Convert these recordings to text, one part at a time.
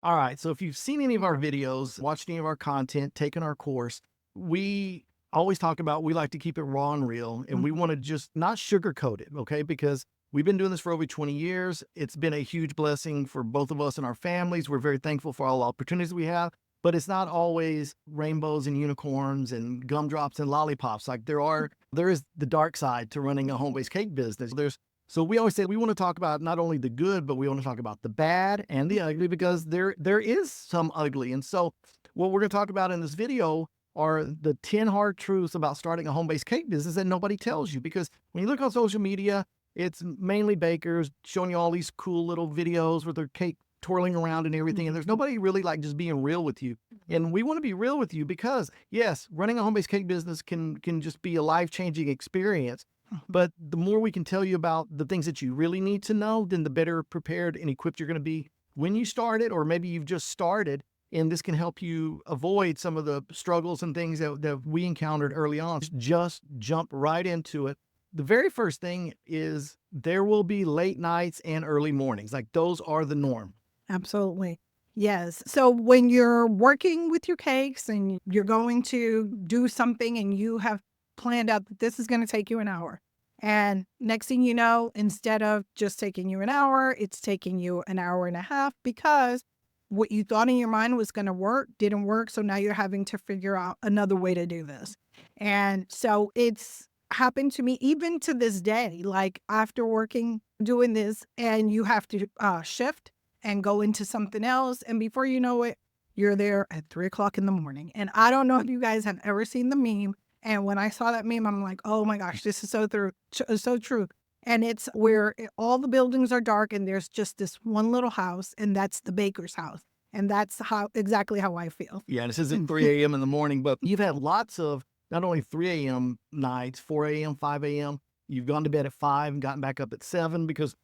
All right. So if you've seen any of our videos, watched any of our content, taken our course, we always talk about we like to keep it raw and real, and we want to just not sugarcoat it, okay? Because we've been doing this for over 20 years. It's been a huge blessing for both of us and our families. We're very thankful for all the opportunities we have, but it's not always rainbows and unicorns and gumdrops and lollipops. Like there is the dark side to running a home-based cake business. So we always say we want to talk about not only the good, but we want to talk about the bad and the ugly, because there is some ugly. And so what we're going to talk about in this video are the 10 hard truths about starting a home-based cake business that nobody tells you. Because when you look on social media, it's mainly bakers showing you all these cool little videos with their cake twirling around and everything. And there's nobody really like just being real with you. And we want to be real with you because, yes, running a home-based cake business can just be a life-changing experience. But the more we can tell you about the things that you really need to know, then the better prepared and equipped you're going to be when you start it, or maybe you've just started. And this can help you avoid some of the struggles and things that we encountered early on. Just jump right into it. The very first thing is there will be late nights and early mornings. Like those are the norm. Absolutely. Yes. So when you're working with your cakes and you're going to do something and you have planned out that this is going to take you an hour. And next thing you know, instead of just taking you an hour, it's taking you an hour and a half because what you thought in your mind was going to work didn't work. So now you're having to figure out another way to do this. And so it's happened to me even to this day, like after working, doing this, and you have to shift and go into something else. And before you know it, you're there at 3 o'clock in the morning. And I don't know if you guys have ever seen the meme. And when I saw that meme, I'm like, oh my gosh, this is so true. And it's where all the buildings are dark and there's just this one little house, and that's the baker's house. And that's exactly how I feel. Yeah, and this isn't 3 a.m. in the morning, but you've had lots of not only 3 a.m. nights, 4 a.m., 5 a.m. You've gone to bed at 5 and gotten back up at 7 because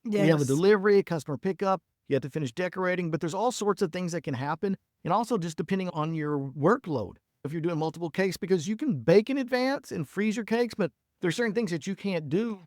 you have a Yes. delivery, a customer pickup, you have to finish decorating, but there's all sorts of things that can happen. And also just depending on your workload, if you're doing multiple cakes, because you can bake in advance and freeze your cakes, but there's certain things that you can't do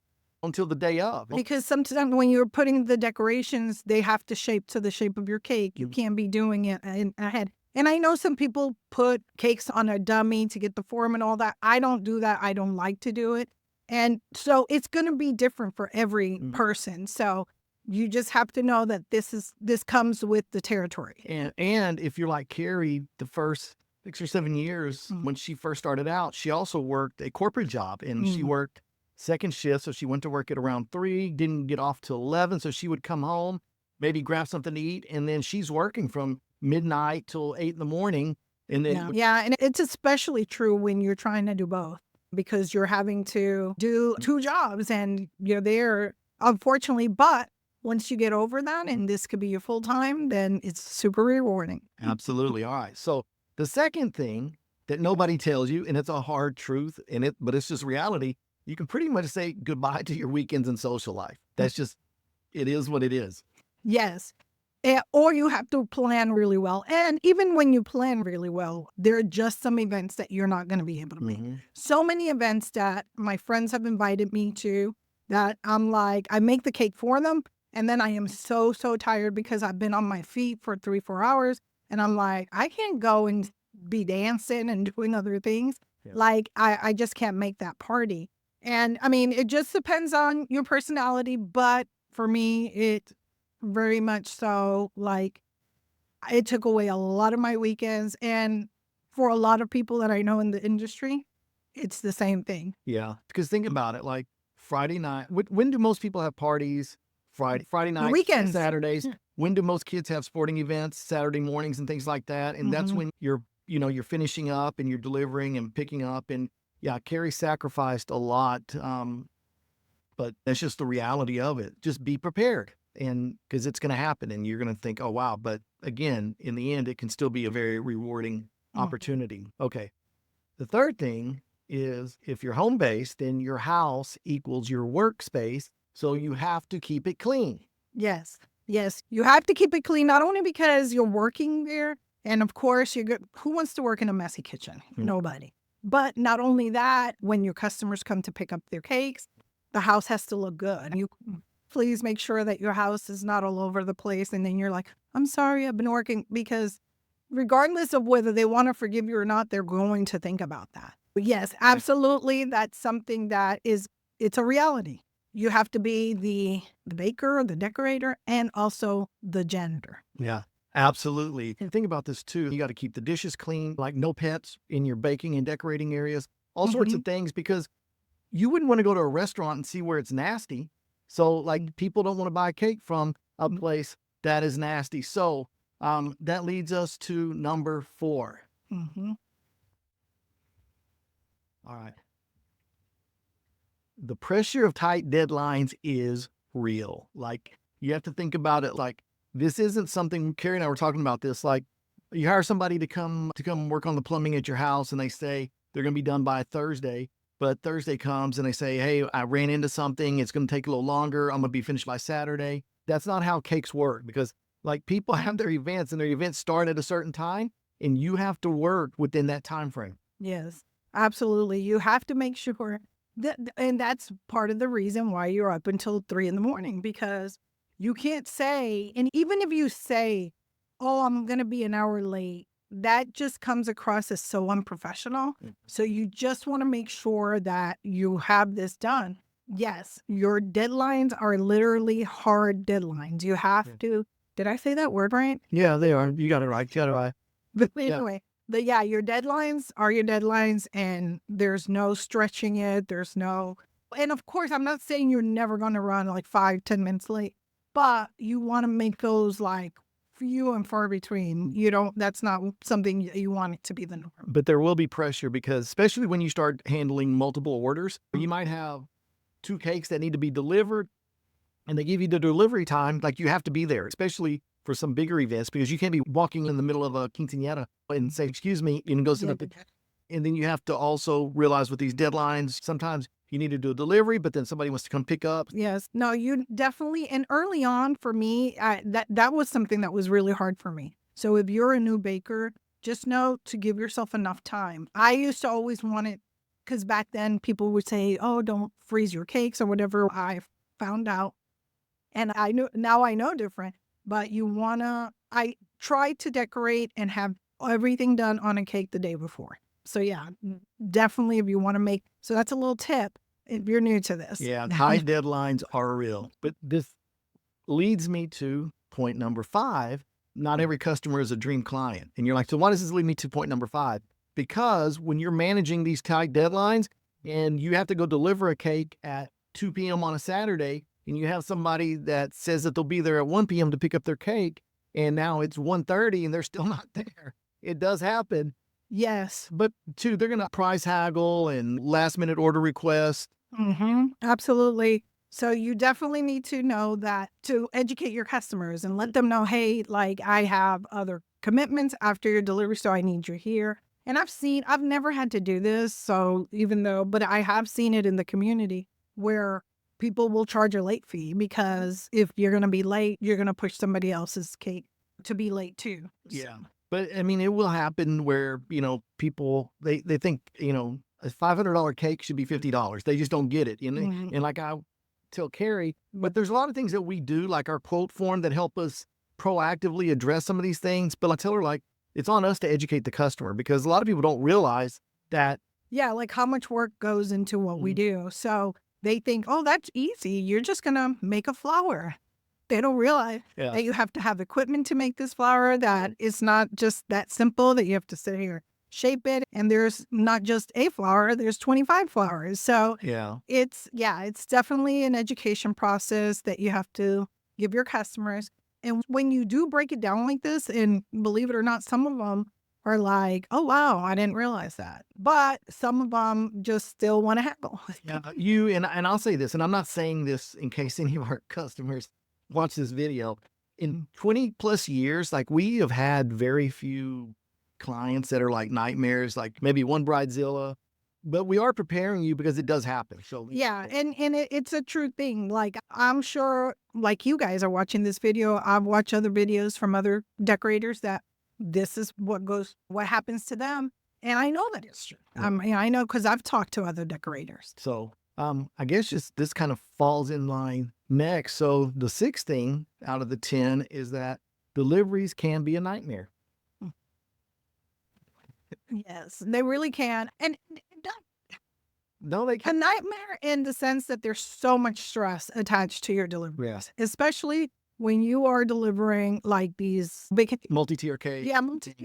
until the day of. Because sometimes when you're putting the decorations, they have to shape to the shape of your cake. You can't be doing it ahead. And I know some people put cakes on a dummy to get the form and all that. I don't do that. I don't like to do it. And so it's going to be different for every person. So you just have to know that this comes with the territory. And if you're like Carrie, the first 6 or 7 years when she first started out, she also worked a corporate job, and she worked second shift. So she went to work at around 3, didn't get off till 11. So she would come home, maybe grab something to eat. And then she's working from midnight till 8 in the morning. And then, Yeah. And it's especially true when you're trying to do both, because you're having to do 2 jobs and you're there, unfortunately. But once you get over that, and this could be your full time, then it's super rewarding. absolutely. All right. So the second thing that nobody tells you, and it's a hard truth, but it's just reality, you can pretty much say goodbye to your weekends and social life. That's just, it is what it is. Yes. Or you have to plan really well. And even when you plan really well, there are just some events that you're not going to be able to make. So many events that my friends have invited me to that I'm like, I make the cake for them. And then I am so tired because I've been on my feet for 3-4 hours. And I'm like, I can't go and be dancing and doing other things. Yeah. Like, I just can't make that party. And I mean, it just depends on your personality. But for me, it very much so, like, it took away a lot of my weekends. And for a lot of people that I know in the industry, it's the same thing. Yeah. Because think about it, like Friday night, when do most people have parties? Friday nights, weekends. Saturdays. When do most kids have sporting events? Saturday mornings and things like that. And that's when you're finishing up and you're delivering and picking up. And yeah, Carrie sacrificed a lot. But that's just the reality of it. Just be prepared, and because it's going to happen and you're going to think, oh, wow. But again, in the end, it can still be a very rewarding opportunity. Okay. The third thing is if you're home-based, then your house equals your workspace. So you have to keep it clean. Yes. You have to keep it clean, not only because you're working there. And of course, who wants to work in a messy kitchen? Nobody. But not only that, when your customers come to pick up their cakes, the house has to look good. Please make sure that your house is not all over the place. And then you're like, I'm sorry, I've been working, because regardless of whether they want to forgive you or not, they're going to think about that. But yes, absolutely. That's something that it's a reality. You have to be the baker, the decorator, and also the janitor. Yeah, absolutely. And think about this too. You got to keep the dishes clean, like no pets in your baking and decorating areas, all sorts Mhm. of things, because you wouldn't want to go to a restaurant and see where it's nasty. So, like, people don't want to buy cake from a place that is nasty. So, that leads us to number 4. Mhm. All right. The pressure of tight deadlines is real. Like, you have to think about it like this isn't something Carrie and I were talking about this. Like, you hire somebody to come work on the plumbing at your house, and they say they're going to be done by Thursday. But Thursday comes and they say, "Hey, I ran into something. It's going to take a little longer. I'm going to be finished by Saturday." That's not how cakes work, because like people have their events and their events start at a certain time, and you have to work within that time frame. Yes, absolutely. You have to make sure that, and that's part of the reason why you're up until 3 in the morning, because you can't say, and even if you say, oh, I'm going to be an hour late, that just comes across as so unprofessional. So you just want to make sure that you have this done. Yes, your deadlines are literally hard deadlines. You have Yeah. to, did I say that word right? Yeah, they are. You got it right. You got it right. But Yeah. anyway, yeah, your deadlines are your deadlines, and there's no stretching it. There's no, and of course, I'm not saying you're never going to run like 5, 10 minutes late, but you want to make those like few and far between. You don't, that's not something you want it to be the norm. But there will be pressure, because especially when you start handling multiple orders, you might have 2 cakes that need to be delivered, and they give you the delivery time, like you have to be there, especially for some bigger events, because you can't be walking in the middle of a quinceañera and say, "Excuse me," and go sit Yeah. up. And then you have to also realize with these deadlines, sometimes you need to do a delivery, but then somebody wants to come pick up. Yes. No, you definitely, and early on for me, that was something that was really hard for me. So if you're a new baker, just know to give yourself enough time. I used to always want it, because back then people would say, "Oh, don't freeze your cakes" or whatever. I found out, and I knew, now I know different. But you wanna, I try to decorate and have everything done on a cake the day before. So yeah, definitely if you want to make, so that's a little tip if you're new to this. Yeah, tight deadlines are real. But this leads me to point number 5. Not every customer is a dream client. And you're like, so why does this lead me to point number 5? Because when you're managing these tight deadlines and you have to go deliver a cake at 2 p.m. on a Saturday, and you have somebody that says that they'll be there at 1 p.m. to pick up their cake, and now it's 1:30 and they're still not there. It does happen. Yes. But two, they're going to price haggle and last minute order requests. Absolutely. So you definitely need to know that, to educate your customers and let them know, hey, like I have other commitments after your delivery, so I need you here. And I've never had to do this. So even though, but I have seen it in the community where people will charge a late fee, because if you're going to be late, you're going to push somebody else's cake to be late too. Yeah. But I mean, it will happen where, people, they think, a $500 cake should be $50. They just don't get it. Mhm. And like I tell Carrie, but there's a lot of things that we do, like our quote form, that help us proactively address some of these things. But I tell her, like, it's on us to educate the customer, because a lot of people don't realize that. Yeah, like how much work goes into what we do. So they think, oh, that's easy. You're just going to make a flower. They don't realize Yeah. that you have to have equipment to make this flower, that it's not just that simple, that you have to sit here, shape it. And there's not just a flower, there's 25 flowers. So Yeah. it's definitely an education process that you have to give your customers. And when you do break it down like this, and believe it or not, some of them are like, oh, wow, I didn't realize that. But some of them just still want to haggle. Yeah, and I'll say this, and I'm not saying this in case any of our customers watch this video. In 20 plus years, like, we have had very few clients that are like nightmares, like maybe one bridezilla, but we are preparing you because it does happen. So Yeah, and it's a true thing. Like, I'm sure, like you guys are watching this video, I've watched other videos from other decorators that this is what happens to them. And I know that it's true. Yeah. I know because I've talked to other decorators. So I guess just this kind of falls in line Next, so the sixth thing out of the 10 is that deliveries can be a nightmare. Yes, they really can. And not No, they a can. nightmare in the sense that there's so much stress attached to your deliveries, Yeah. especially when you are delivering like these big, Multi-tier cake. yeah, multi.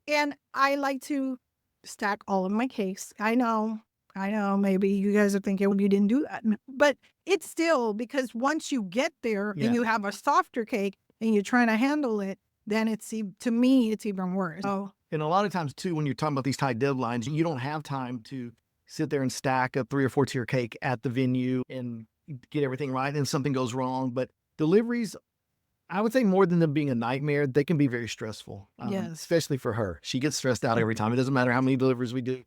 And I like to stack all of my cakes. I know, maybe you guys are thinking, well, you didn't do that. But it's still because once you get there Yeah. and you have a softer cake and you're trying to handle it, then to me, it's even worse. So, And a lot of times too, when you're talking about these tight deadlines, you don't have time to sit there and stack a 3 or 4 tier cake at the venue and get everything right, and something goes wrong. But deliveries, I would say more than them being a nightmare, they can be very stressful. yes. Especially for her. She gets stressed out every time. It doesn't matter how many deliveries we do.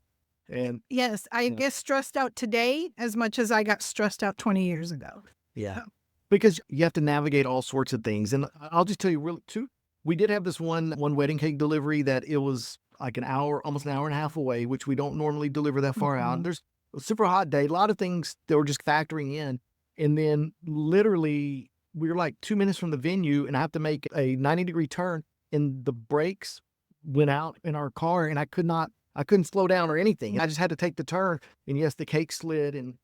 And Yes, I Yeah. get stressed out today as much as I got stressed out 20 years ago. yeah, because you have to navigate all sorts of things. And I'll just tell you really too, we did have this one wedding cake delivery that it was like an hour, almost an hour and a half away, which we don't normally deliver that far out. Mhm. There's a super hot day, a lot of things that were just factoring in. And then literally we were like 2 minutes from the venue and I have to make a 90-degree turn and the brakes went out in our car and I couldn't slow down or anything. I just had to take the turn. And yes, the cake slid and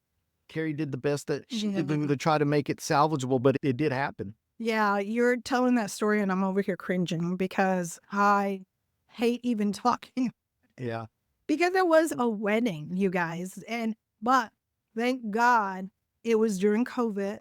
Carrie did the best that she could do Yeah. to try to make it salvageable, but it did happen. Yeah, you're telling that story and I'm over here cringing because I hate even talking Yeah. because there was a wedding, you guys. But thank God it was during COVID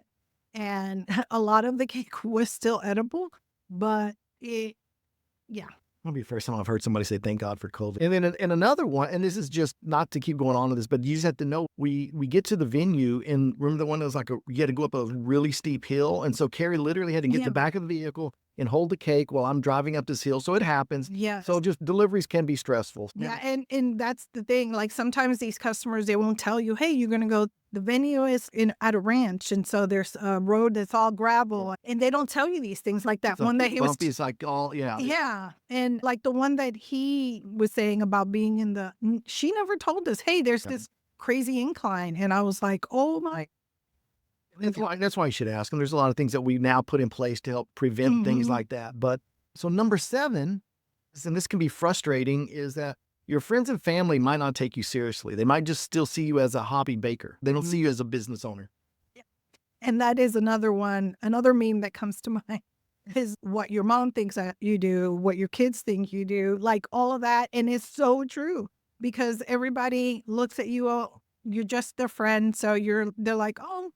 and a lot of the cake was still edible, but yeah. That'll be the first time I've heard somebody say thank God for COVID. And then and another one, and this is just not to keep going on with this, but you just have to know we get to the venue and remember the one that was like you had to go up a really steep hill. And so Carrie literally had to get in Yeah. the back of the vehicle and hold the cake while I'm driving up this hill. So it happens. Yes. So just deliveries can be stressful. Yeah, and that's the thing. Like sometimes these customers they won't tell you, hey, you're gonna go. The venue is at a ranch, and so there's a road that's all gravel, and they don't tell you these things. Like that It's one that he was. bumpy. It's like all Yeah, and like the one that he was saying about being in the. She never told us, hey, there's Yeah. this crazy incline, and I was like, oh my. That's why you should ask. And there's a lot of things that we now put in place to help prevent things Mhm. like that. But so number 7, and this can be frustrating, is that your friends and family might not take you seriously. They might just still see you as a hobby baker. They don't see you as a business owner. And that is another one, another meme that comes to mind is what your mom thinks that you do, what your kids think you do, like all of that. And it's so true because everybody looks at you, oh, you're just their friend. So they're like, oh,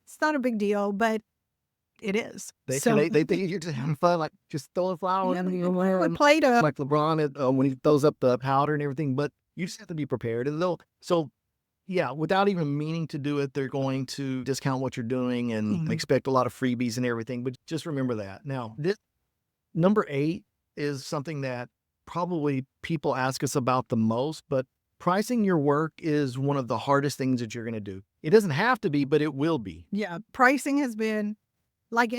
it's not a big deal, but it is. They So they think you're just having fun, like just throwing flowers yeah, and Play-Doh. like LeBron when he throws up the powder and everything. But you just have to be prepared. And yeah, without even meaning to do it, they're going to discount what you're doing and Mhm. expect a lot of freebies and everything. But just remember that. Now, this number 8 is something that probably people ask us about the most, but pricing your work is one of the hardest things that you're going to do. It doesn't have to be, but it will be. Yeah, pricing has been like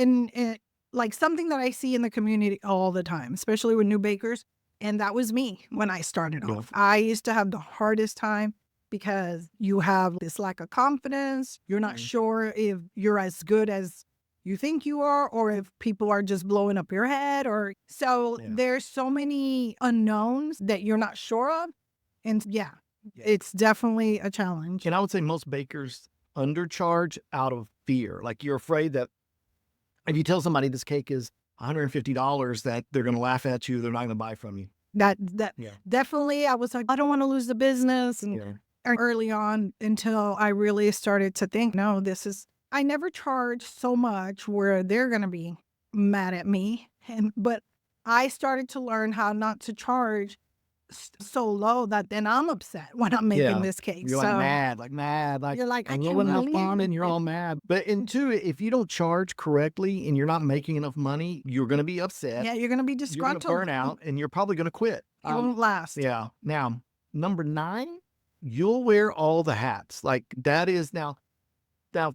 like something that I see in the community all the time, especially with new bakers. And that was me when I started Yeah. off. I used to have the hardest time because you have this lack of confidence. You're not Mhm. sure if you're as good as you think you are, or if people are just blowing up your head. Or so Yeah. there's so many unknowns that you're not sure of. And yeah, Yeah. it's definitely a challenge. And I would say most bakers undercharge out of fear. Like you're afraid that if you tell somebody this cake is $150, that they're going to laugh at you. They're not going to buy from you. That Yeah. definitely, I was like, I don't want to lose the business. And Yeah. early on until I really started to think, no, I never charge so much where they're going to be mad at me. But I started to learn how not to charge so low that then I'm upset when I'm making Yeah. this cake. You're So like mad, like you're like, I I'm can't rolling enough believe on and you're it. all mad. And two, if you don't charge correctly and you're not making enough money, you're going to be upset. Yeah, you're going to be You're going to disgruntled. burn out and you're probably going to quit. It won't last. Yeah. Now, number 9, you'll wear all the hats. Like that is now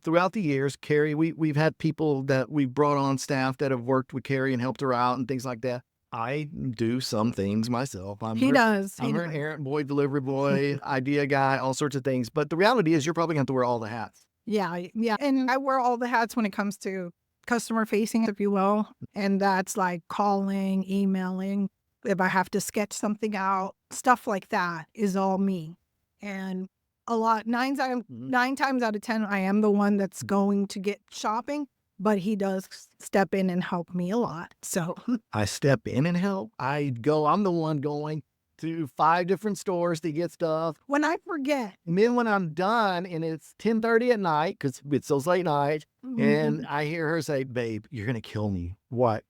throughout the years, Carrie, we've had people that we've brought on staff that have worked with Carrie and helped her out and things like that. I do some things myself. He does. I'm her errand boy, delivery boy, idea guy, all sorts of things. But the reality is you're probably going to have to wear all the hats. Yeah. And I wear all the hats when it comes to customer facing, if you will. And that's like calling, emailing. If I have to sketch something out, stuff like that is all me. And a lot, Mhm. 9 times out of 10, I am the one that's going to get shopping, but he does step in and help me a lot. So, I step in and help. I'm the one going to 5 different stores to get stuff. when I forget, And then when I'm done and it's 10:30 at night, because it's those late nights, and mhm, I hear her say, "Babe, you're gonna kill me." "What?"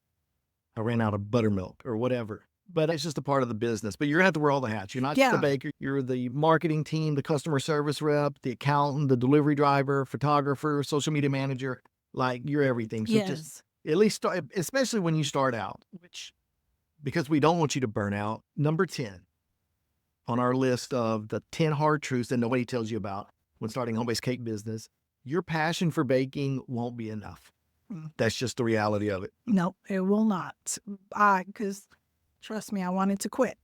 "I ran out of buttermilk," or whatever. But it's just a part of the business. But you're gonna have to wear all the hats. You're not just the yeah, baker, you're the marketing team, the customer service rep, the accountant, the delivery driver, photographer, social media manager, like, you're everything. So just yes, at least start, especially when you start out, which because we don't want you to burn out. Number 10 on our list of the 10 hard truths that nobody tells you about when starting a home-based cake business, your passion for baking won't be enough. mm, That's just the reality of it. no, it will not. Because trust me, I wanted to quit.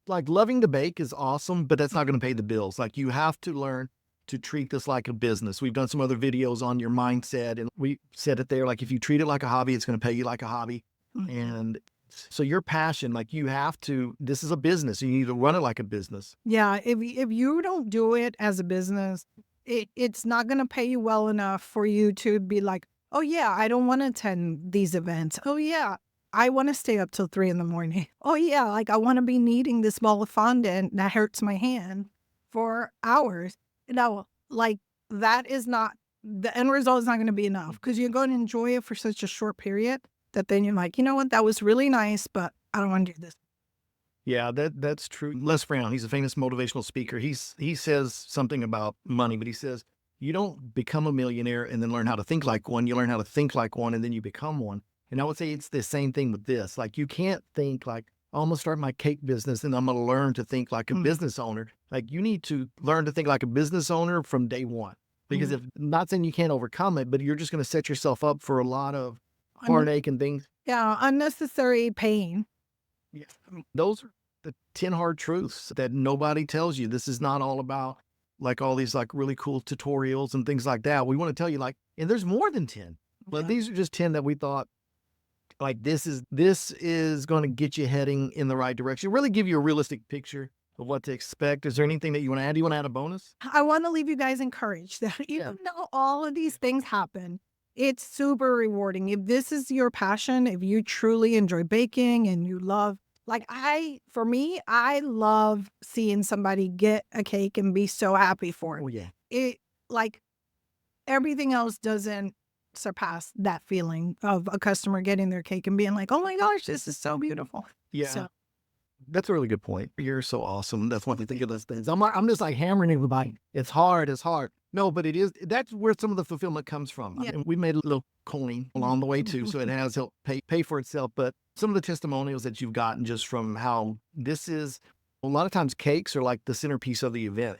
Like, loving to bake is awesome, but that's not gonna pay the bills. Like, you have to learn to treat this like a business. We've done some other videos on your mindset, and we said it there, like, if you treat it like a hobby, it's gonna pay you like a hobby. Mhm. And so your passion, like, you have to this is a business, you need to run it like a business. Yeah, if you don't do it as a business, it's not gonna pay you well enough for you to be like, "Oh, yeah, I don't wanna attend these events. Oh, yeah, I wanna stay up till 3 in the morning. Oh, yeah, like, I wanna be kneading this ball of fondant that hurts my hand for hours." No, like, that is not the end result is not gonna be enough because 'cause you're gonna enjoy it for such a short period that then you're like, "You know what? That was really nice, but I don't wanna do this." Yeah, that's true. Les Brown, he's a famous motivational speaker. He says something about money, but he says, "You don't become a millionaire and then learn how to think like one. You learn how to think like one and then you become one." And I would say it's the same thing with this. Like, you can't think like, "Oh, I'm gonna start my cake business and I'm gonna learn to think like a Mm, business owner." Like, you need to learn to think like a business owner from day one. Because mm. if not saying you can't overcome it, but you're just gonna set yourself up for a lot of heartache and things. Yeah, unnecessary pain. Yeah. Those are the 10 hard truths that nobody tells you. This is not all about like all these like really cool tutorials and things like that. We want to tell you like, and there's more than 10, but Yeah. these are just 10 that we thought like this is going to get you heading in the right direction. Really give you a realistic picture of what to expect. Is there anything that you want to add? Do you want to add a bonus? I wanna leave you guys encouraged that Yeah. even though all of these things happen, it's super rewarding. If this is your passion, if you truly enjoy baking and you love like for me, I love seeing somebody get a cake and be so happy for it. Oh yeah. It like everything else doesn't surpass that feeling of a customer getting their cake and being like, "Oh my gosh, this is so beautiful." Yeah. So, That's a really good point. You're so awesome. That's one thing of those things. I'm just like hammering everybody. It's hard. It's hard. No, but it is. That's where some of the fulfillment comes from. I yeah. mean, we made a little coin along the way too, so it has helped pay for itself. But some of the testimonials that you've gotten just from how this is, a lot of times cakes are like the centerpiece of the event,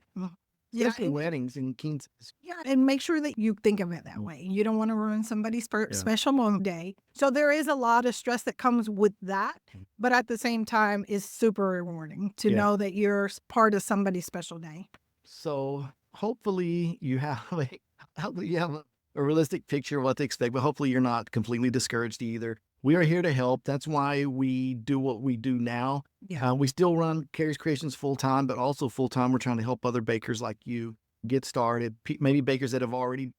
Yeah, especially weddings and quinceañeras. yeah, and make sure that you think of it that way. You don't wanna ruin somebody's Yeah. special moment day. So there is a lot of stress that comes with that, but at the same time, it's super rewarding to Yeah. know that you're part of somebody's special day. So hopefully you have hopefully you have a realistic picture of what to expect, but hopefully you're not completely discouraged either. We are here to help. That's why we do what we do now. Yeah. We still run Carrie's Creations full time, but also full time we're trying to help other bakers like you get started. Maybe bakers that have already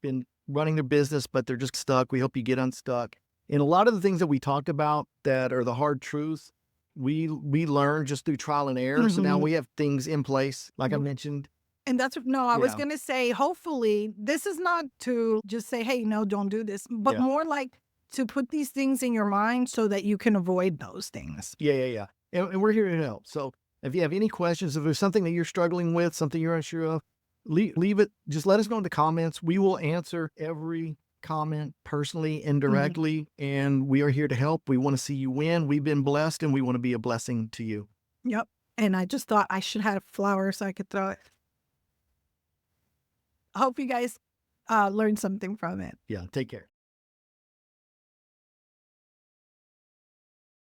been running their business, but they're just stuck. We help you get unstuck. And a lot of the things that we talked about that are the hard truths, we learn just through trial and error. So now Mhm. we have things in place, like I Mm. mentioned. And that's no, I was Yeah. gonna say, hopefully, this is not to just say, "Hey, no, don't do this," but Yeah. more like to put these things in your mind so that you can avoid those things. Yeah. And we're here to help. So if you have any questions, if there's something that you're struggling with, something you're unsure of, leave it. Just let us know in the comments. We will answer every comment personally and Mhm. directly. And we are here to help. We want to see you win. We've been blessed and we want to be a blessing to you. Yep. And I just thought I should have flowers so I could throw it. I hope you guys learned something from it. Yeah. Take care.